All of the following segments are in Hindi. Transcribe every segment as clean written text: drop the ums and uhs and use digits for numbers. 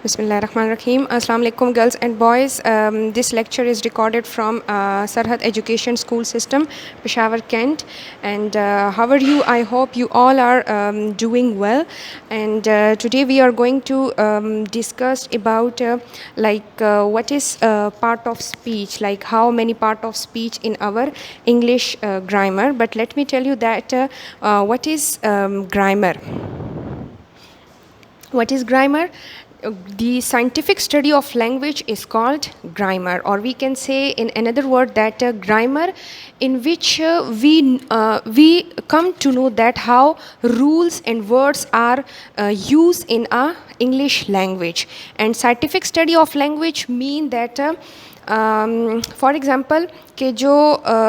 Bismillahirrahmanirrahim. Assalamu alaikum, girls and boys. This lecture is recorded from Sarhad Education School System, Peshawar, Kent. And how are you? I hope you all are doing well. And today we are going to discuss about what is part of speech, like how many part of speech in our English grammar. But let me tell you that what is grammar? What is grammar? The scientific study of language is called grammar, or we can say in another word that grammar, in which we come to know that how rules and words are used in a English language. And scientific study of language mean that for example के जो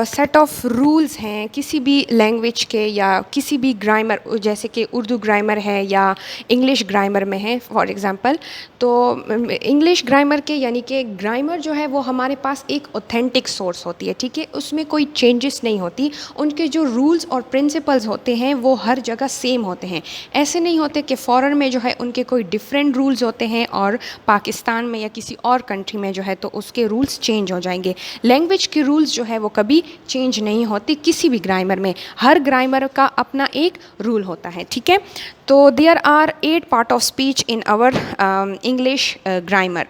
सेट ऑफ रूल्स हैं किसी भी लैंग्वेज के या किसी भी ग्रामर, जैसे कि उर्दू ग्रामर है या इंग्लिश ग्रामर में है फॉर एग्ज़ाम्पल, तो इंग्लिश ग्रामर के यानी कि ग्रामर जो है वो हमारे पास एक ऑथेंटिक सोर्स होती है, ठीक है, उसमें कोई चेंजेस नहीं होती, उनके जो रूल्स और प्रिंसिपल्स होते हैं वो हर जगह सेम होते हैं। ऐसे नहीं होते कि फ़ॉरेन में जो है उनके कोई डिफरेंट रूल्स होते हैं और पाकिस्तान में या किसी और कंट्री में जो है तो उसके रूल्स चेंज हो जाएंगे। लैंग्वेज के रूल्स जो है वो कभी चेंज नहीं होती किसी भी ग्रामर में, हर ग्रामर का अपना एक रूल होता है, ठीक है। तो there are 8 part of speech in our English grammar,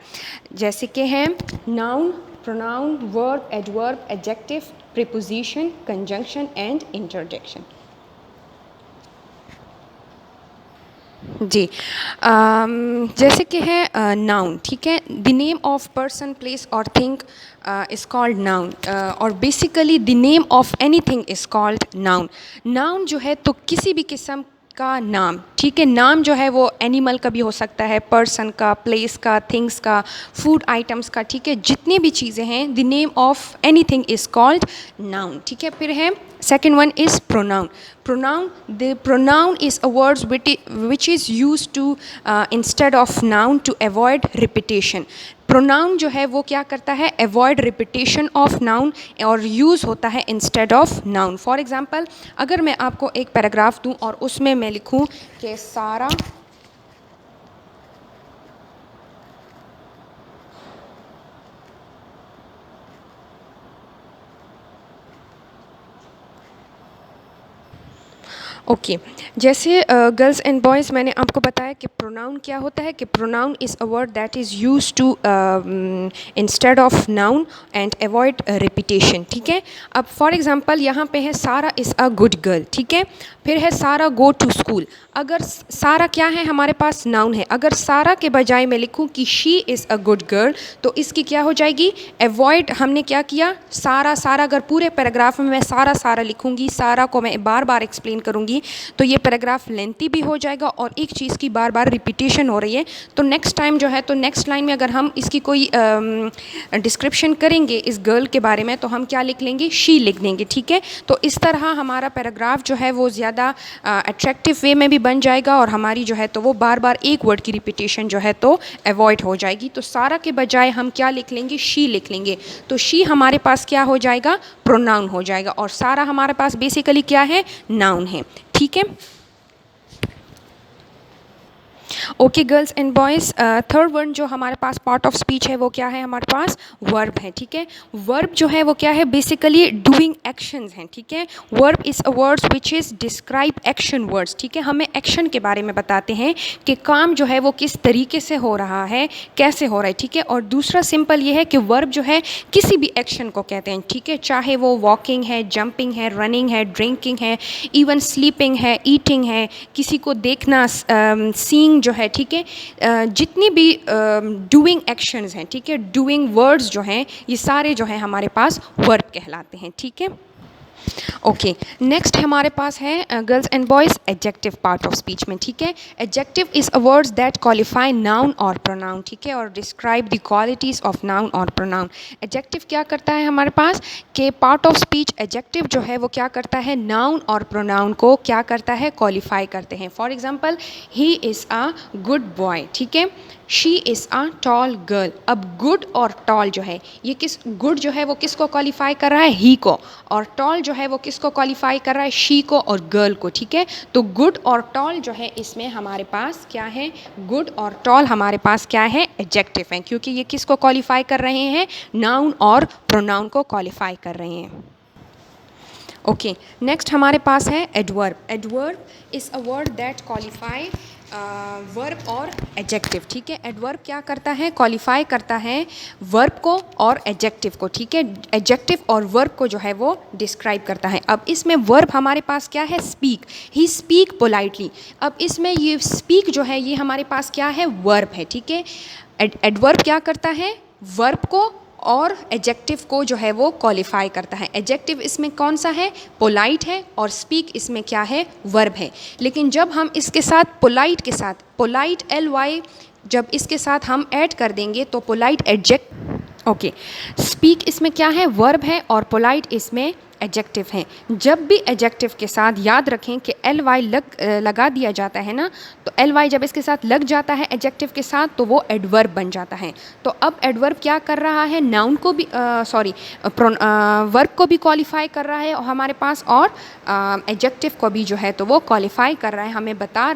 जैसे कि हैं noun, pronoun, verb, adverb, adjective, preposition, conjunction and interjection. जी जैसे कि है नाउन, ठीक है, the name of person, place और थिंग इज़ कॉल्ड नाउन, और basically the name of anything is called noun. Noun जो है तो किसी भी किस्म का नाम, ठीक है, नाम जो है वो एनिमल का भी हो सकता है, पर्सन का, प्लेस का, थिंग्स का, फूड आइटम्स का, ठीक है, जितनी भी चीज़ें हैं, the name of anything is called noun, ठीक है। फिर है second one is pronoun. The pronoun is a word which is used to instead of noun to avoid repetition. pronoun जो है वो क्या करता है, avoid repetition of noun, और use होता है instead of noun. For example, अगर मैं आपको एक पैराग्राफ दूँ और उसमें मैं लिखूँ कि सारा ओके जैसे गर्ल्स एंड बॉयज़, मैंने आपको बताया कि प्रोनाउन क्या होता है, कि pronoun is a word that is use to instead of noun and avoid repetition, ठीक है। अब फॉर एग्जांपल यहाँ पे है सारा इज़ अ गुड गर्ल, ठीक है। फिर है सारा गो टू स्कूल। अगर सारा क्या है, हमारे पास नाउन है, अगर सारा के बजाय मैं लिखूँ कि she is a good girl, तो इसकी क्या हो जाएगी, अवॉइड, हमने क्या किया, सारा सारा, अगर पूरे पैराग्राफ में मैं सारा सारा लिखूँगी, सारा को मैं बार बार एक्सप्लेन करूँगी तो ये पैराग्राफ लेंथी भी हो जाएगा और एक चीज़ की बार बार रिपीटेशन हो रही है। तो नेक्स्ट टाइम जो है, तो नेक्स्ट लाइन में अगर हम इसकी कोई डिस्क्रिप्शन करेंगे इस गर्ल के बारे में, तो हम क्या लिख लेंगे, शी लिख देंगे, ठीक है। तो इस तरह हमारा पैराग्राफ जो है वो ज़्यादा अट्रैक्टिव वे में भी बन जाएगा और हमारी जो है तो वो बार बार एक वर्ड की रिपीटेशन जो है तो अवॉइड हो जाएगी। तो सारा के बजाय हम क्या लिख लेंगे, शी लिख लेंगे। तो शी हमारे पास क्या हो जाएगा, प्रोनाउन हो जाएगा, और सारा हमारे पास बेसिकली क्या है, नाउन है, ठीक है। Okay girls and boys, third one जो हमारे पास पार्ट ऑफ स्पीच है वो क्या है, हमारे पास वर्ब है, ठीक है। वर्ब जो है वो क्या है, बेसिकली डूइंग एक्शंस हैं, ठीक है। Verb is a words which is describe action words, ठीक है, हमें एक्शन के बारे में बताते हैं कि काम जो है वो किस तरीके से हो रहा है, कैसे हो रहा है, ठीक है। और दूसरा सिंपल ये है कि वर्ब जो है किसी भी एक्शन को कहते हैं, ठीक है, चाहे वो वॉकिंग है, जंपिंग है, रनिंग है, ड्रिंकिंग है, इवन स्लीपिंग है, ईटिंग है, किसी को देखना, सीइंग जो है, ठीक है, जितनी भी डूइंग एक्शंस हैं, ठीक है, डूइंग वर्ड्स जो हैं, ये सारे जो हैं हमारे पास वर्ब कहलाते हैं, ठीक है। ओके नेक्स्ट हमारे पास है girls and boys adjective part of speech में, ठीक है। Adjective is a words that qualify noun और प्रोनाउन, ठीक है, और describe the qualities of noun और प्रोनाउन। एडजेक्टिव क्या करता है हमारे पास, कि पार्ट ऑफ स्पीच एडजेक्टिव जो है वो क्या करता है, नाउन और प्रोनाउन को क्या करता है, क्वालिफाई करते हैं। For example he is a good boy, ठीक है, she is a tall girl. अब गुड और टॉल जो है ये गुड जो है वो किसको क्वालिफाई कर रहा है, ही को, और टॉल जो है वो किसको क्वालिफाई कर रहा है, शी को और गर्ल को। ठीक है, तो गुड और टॉल जो है इसमें हमारे पास क्या है, गुड और टॉल हमारे पास क्या है, एडजेक्टिव हैं, क्योंकि ये किसको क्वालिफाई कर रहे हैं, नाउन और प्रोनाउन को क्वालिफाई कर रहे हैं। ओके, नेक्स्ट हमारे पास है adverb. Adverb is a word that qualify verb और एडजेक्टिव। ठीक है, एडवर्ब क्या करता है, क्वालिफाई करता है वर्ब को और एडजेक्टिव को। ठीक है, एडजेक्टिव और वर्ब को जो है वो डिस्क्राइब करता है। अब इसमें वर्ब हमारे पास क्या है, स्पीक, ही स्पीक पोलाइटली। अब इसमें ये स्पीक जो है ये हमारे पास क्या है, वर्ब है। ठीक है, एडवर्ब क्या करता है, वर्ब को और एडजेक्टिव को जो है वो क्वालिफाई करता है। एडजेक्टिव इसमें कौन सा है, पोलाइट है, और स्पीक इसमें क्या है, वर्ब है। लेकिन जब हम इसके साथ पोलाइट के साथ, पोलाइट LY जब इसके साथ हम ऐड कर देंगे तो पोलाइट ओके, स्पीक इसमें क्या है, वर्ब है, और पोलाइट इसमें एडजेक्टिव हैं। जब भी एडजेक्टिव के साथ याद रखें कि LY लगा दिया जाता है ना, तो LY जब इसके साथ लग जाता है एडजेक्टिव के साथ तो वो एडवर्ब बन जाता है। तो अब एडवर्ब क्या कर रहा है, नाउन को भी वर्ब को भी क्वालिफाई कर रहा है और हमारे पास, और एडजेक्टिव को भी जो है तो वो क्वालिफाई कर रहा है। हमें बता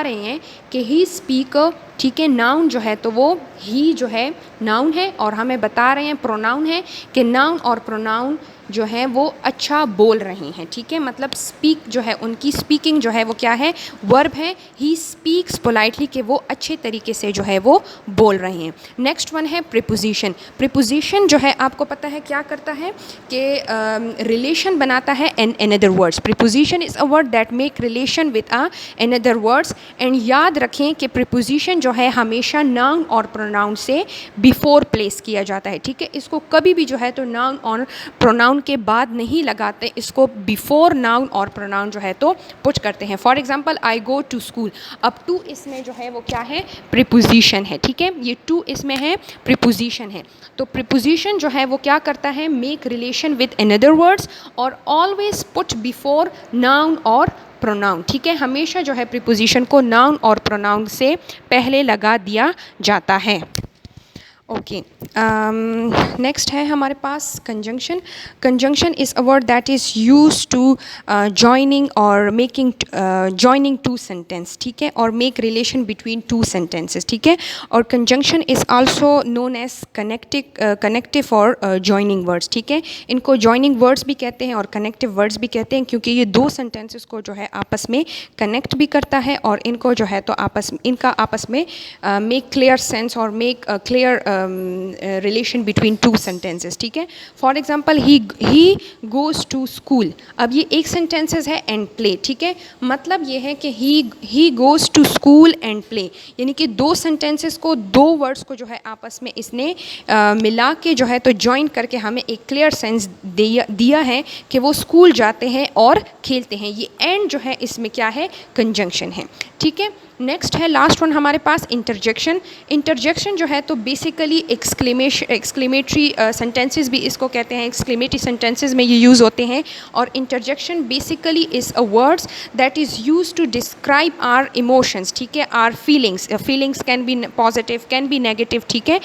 रहे हैं कि ही स्पीक। ठीक है, नाउन जो है तो वो ही जो है नाउन है, और हमें बता रहे हैं प्रोनाउन है कि नाउन और प्रोनाउन जो है वो अच्छा बोल रहे हैं। ठीक है, मतलब स्पीक जो है, उनकी स्पीकिंग जो है वो क्या है, वर्ब है। ही स्पीक्स पोलाइटली, कि वो अच्छे तरीके से जो है वो बोल रहे हैं। नेक्स्ट वन है प्रीपोजिशन। प्रीपोजिशन जो है आपको पता है क्या करता है कि रिलेशन बनाता है an another words. Preposition is a word that make relation with another words. And याद रखें कि प्रीपोजिशन जो है हमेशा नाउन और प्रोनाउन से बिफोर प्लेस किया जाता है। ठीक है, इसको कभी भी जो है तो नाउन और प्रोनाउन के बाद नहीं लगाते, इसको बिफोर नाउन और प्रोनाउन जो है तो पुट करते हैं। For example, I go to school. अब टू इसमें जो है वो क्या है, प्रीपोजिशन है। ठीक है, ये टू इसमें है, प्रीपोजिशन है। तो प्रीपोजिशन जो है वो क्या करता है, make relation with another words और ऑलवेज पुट बिफोर नाउन और प्रोनाउन। ठीक है, हमेशा जो है प्रीपोजिशन को नाउन और प्रोनाउन से पहले लगा दिया जाता है। ओके, नेक्स्ट है हमारे पास conjunction. Conjunction is a word that is use to joining और मेकिंग जॉइनिंग टू सेंटेंस। ठीक है, और make relation between two sentences. ठीक है, और conjunction is also known as connective और जॉइनिंग वर्ड्स। ठीक है, इनको जॉइनिंग वर्ड्स भी कहते हैं और कनेक्टिव वर्ड्स भी कहते हैं, क्योंकि ये दो सेंटेंसेस को जो है आपस में कनेक्ट भी करता है और इनको जो है तो इनका आपस में मेक क्लियर सेंस और make clear relation between two sentences. ठीक है, for example, he goes to school. अब ये एक सेंटेंसेस है एंड प्ले। ठीक है, मतलब ये है कि he goes to school and play, यानी कि दो सेंटेंसेस को, दो वर्ड्स को जो है आपस में इसने मिला के जो है तो जॉइन करके हमें एक क्लियर सेंस दिया है कि वो स्कूल जाते हैं और खेलते हैं। ये एंड जो है इसमें क्या है, कंजंक्शन है। ठीक है, नेक्स्ट है लास्ट वन हमारे पास इंटरजेक्शन। इंटरजेक्शन जो है तो बेसिकली एक्सक्लेमेटरी सेंटेंसेस भी इसको कहते हैं, एक्सक्लेमेटरी सेंटेंसेस में ये यूज़ होते हैं। और interjection basically is a words that is use to describe our emotions. ठीक है, or feelings can be positive, can be negative. ठीक है,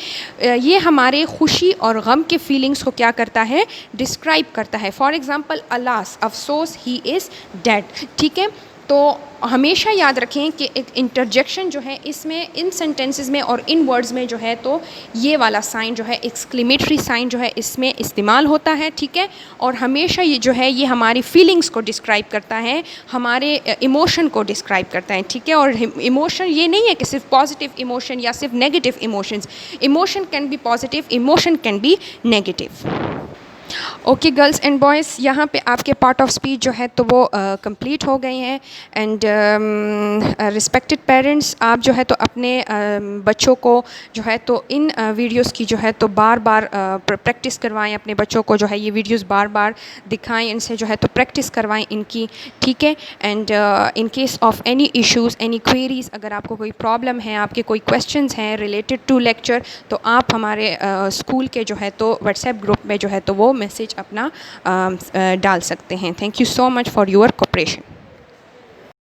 ये हमारे खुशी और गम के फीलिंग्स को क्या करता है, डिस्क्राइब करता है। फॉर एग्जाम्पल, अलास, अफसोस, ही इज़ डेड। ठीक है, तो हमेशा याद रखें कि एक इंटरजेक्शन जो है इसमें, इन सेंटेंसेस में और इन वर्ड्स में जो है तो ये वाला साइन जो है, एक्सक्लेमेटरी साइन जो है इसमें इस्तेमाल होता है। ठीक है, और हमेशा ये जो है ये हमारी फीलिंग्स को डिस्क्राइब करता है, हमारे इमोशन को डिस्क्राइब करता है। ठीक है, और इमोशन ये नहीं है कि सिर्फ पॉजिटिव इमोशन या सिर्फ negative emotions. Emotion can be positive, emotion can be negative. Okay girls and boys, यहाँ पे आपके पार्ट ऑफ स्पीच जो है तो वो कंप्लीट हो गए हैं। एंड रिस्पेक्टेड पेरेंट्स, आप जो है तो अपने बच्चों को जो है तो इन वीडियोस की जो है तो बार बार प्रैक्टिस करवाएं। अपने बच्चों को जो है ये वीडियोस बार बार दिखाएं, इनसे जो है तो प्रैक्टिस करवाएं इनकी। ठीक है, and in case of any issues, any queries, अगर आपको कोई प्रॉब्लम है, आपके कोई क्वेश्चंस हैं रिलेटेड टू लेक्चर, तो आप हमारे स्कूल के जो है तो व्हाट्सएप ग्रुप में जो है तो वो मैसेज अपना डाल सकते हैं। Thank you so much for your cooperation.